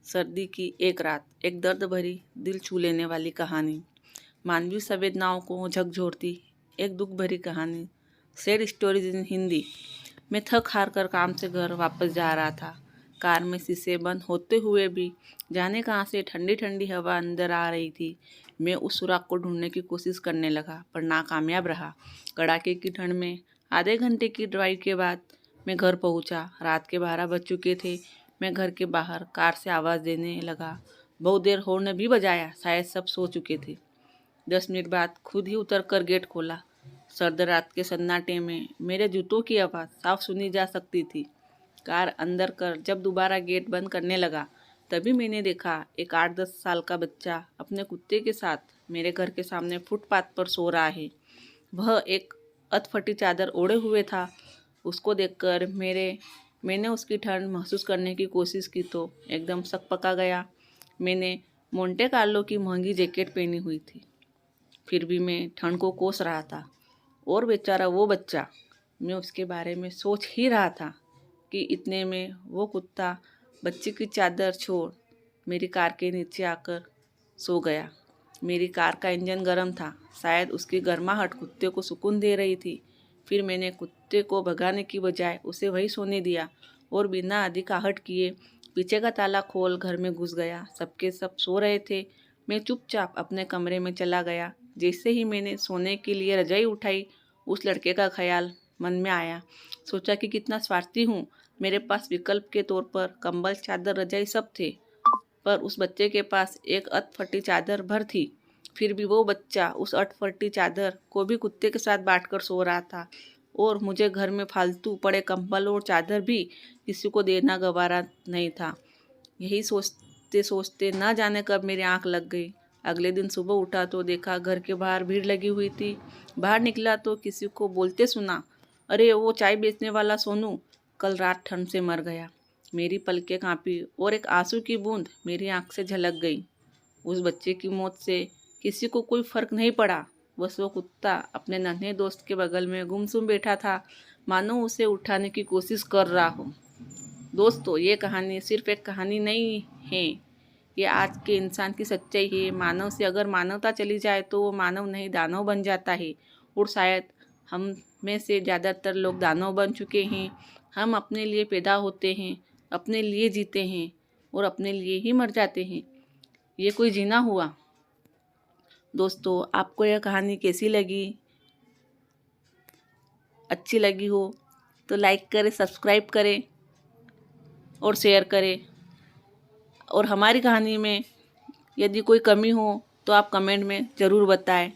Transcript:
सर्दी की एक रात, एक दर्द भरी दिल छू लेने वाली कहानी, मानवीय संवेदनाओं को झकझोरती एक दुख भरी कहानी। Sad stories in Hindi. मैं थक हार कर काम से घर वापस जा रहा था। कार में शीशे बंद होते हुए भी जाने कहाँ से ठंडी ठंडी हवा अंदर आ रही थी। मैं उस सुराग को ढूंढने की कोशिश करने लगा, पर नाकामयाब रहा। कड़ाके की ठंड में आधे घंटे की ड्राइव के बाद मैं घर पहुंचा। रात के 12 बज चुके थे। मैं घर के बाहर कार से आवाज़ देने लगा। बहुत देर हॉर्न भी बजाया, शायद सब सो चुके थे। 10 मिनट बाद खुद ही उतर कर गेट खोला। सर्द रात के सन्नाटे में मेरे जूतों की आवाज़ साफ सुनी जा सकती थी। कार अंदर कर जब दोबारा गेट बंद करने लगा, तभी मैंने देखा एक 8-10 साल का बच्चा अपने कुत्ते के साथ मेरे घर के सामने फुटपाथ पर सो रहा है। वह एक अधफटी चादर ओढ़े हुए था। उसको देखकर मैंने उसकी ठंड महसूस करने की कोशिश की तो एकदम सकपका गया। मैंने मोंटे कार्लो की महंगी जैकेट पहनी हुई थी, फिर भी मैं ठंड को कोस रहा था। और बेचारा वो बच्चा, मैं उसके बारे में सोच ही रहा था कि इतने में वो कुत्ता बच्चे की चादर छोड़ मेरी कार के नीचे आकर सो गया। मेरी कार का इंजन गर्म था, शायद उसकी गर्माहट कुत्ते को सुकून दे रही थी। फिर मैंने कुत्ते को भगाने की बजाय उसे वहीं सोने दिया और बिना अधिक आहट किए पीछे का ताला खोल घर में घुस गया। सबके सब सो रहे थे। मैं चुपचाप अपने कमरे में चला गया। जैसे ही मैंने सोने के लिए रजाई उठाई, उस लड़के का ख्याल मन में आया। सोचा कि कितना स्वार्थी हूँ। मेरे पास विकल्प के तौर पर कंबल, चादर, रजाई सब थे, पर उस बच्चे के पास एक अधफटी चादर भर थी। फिर भी वो बच्चा उस अधफटी चादर को भी कुत्ते के साथ बांटकर सो रहा था, और मुझे घर में फालतू पड़े कंबल और चादर भी किसी को देना गवारा नहीं था। यही सोचते सोचते न जाने कब मेरी आंख लग गई। अगले दिन सुबह उठा तो देखा घर के बाहर भीड़ लगी हुई थी। बाहर निकला तो किसी को बोलते सुना, अरे वो चाय बेचने वाला सोनू कल रात ठंड से मर गया। मेरी पलकें कांपी और एक आंसू की बूंद मेरी आंख से झलक गई। उस बच्चे की मौत से किसी को कोई फर्क नहीं पड़ा। बस वो कुत्ता अपने नन्हे दोस्त के बगल में गुमसुम बैठा था, मानो उसे उठाने की कोशिश कर रहा हो। दोस्तों, ये कहानी सिर्फ एक कहानी नहीं है, ये आज के इंसान की सच्चाई है। मानव से अगर मानवता चली जाए तो वो मानव नहीं दानव बन जाता है। और शायद हम में से ज़्यादातर लोग दानव बन चुके हैं। हम अपने लिए पैदा होते हैं, अपने लिए जीते हैं और अपने लिए ही मर जाते हैं। ये कोई जीना हुआ? दोस्तों, आपको यह कहानी कैसी लगी? अच्छी लगी हो तो लाइक करें, सब्सक्राइब करें और शेयर करें। और हमारी कहानी में यदि कोई कमी हो तो आप कमेंट में ज़रूर बताएं।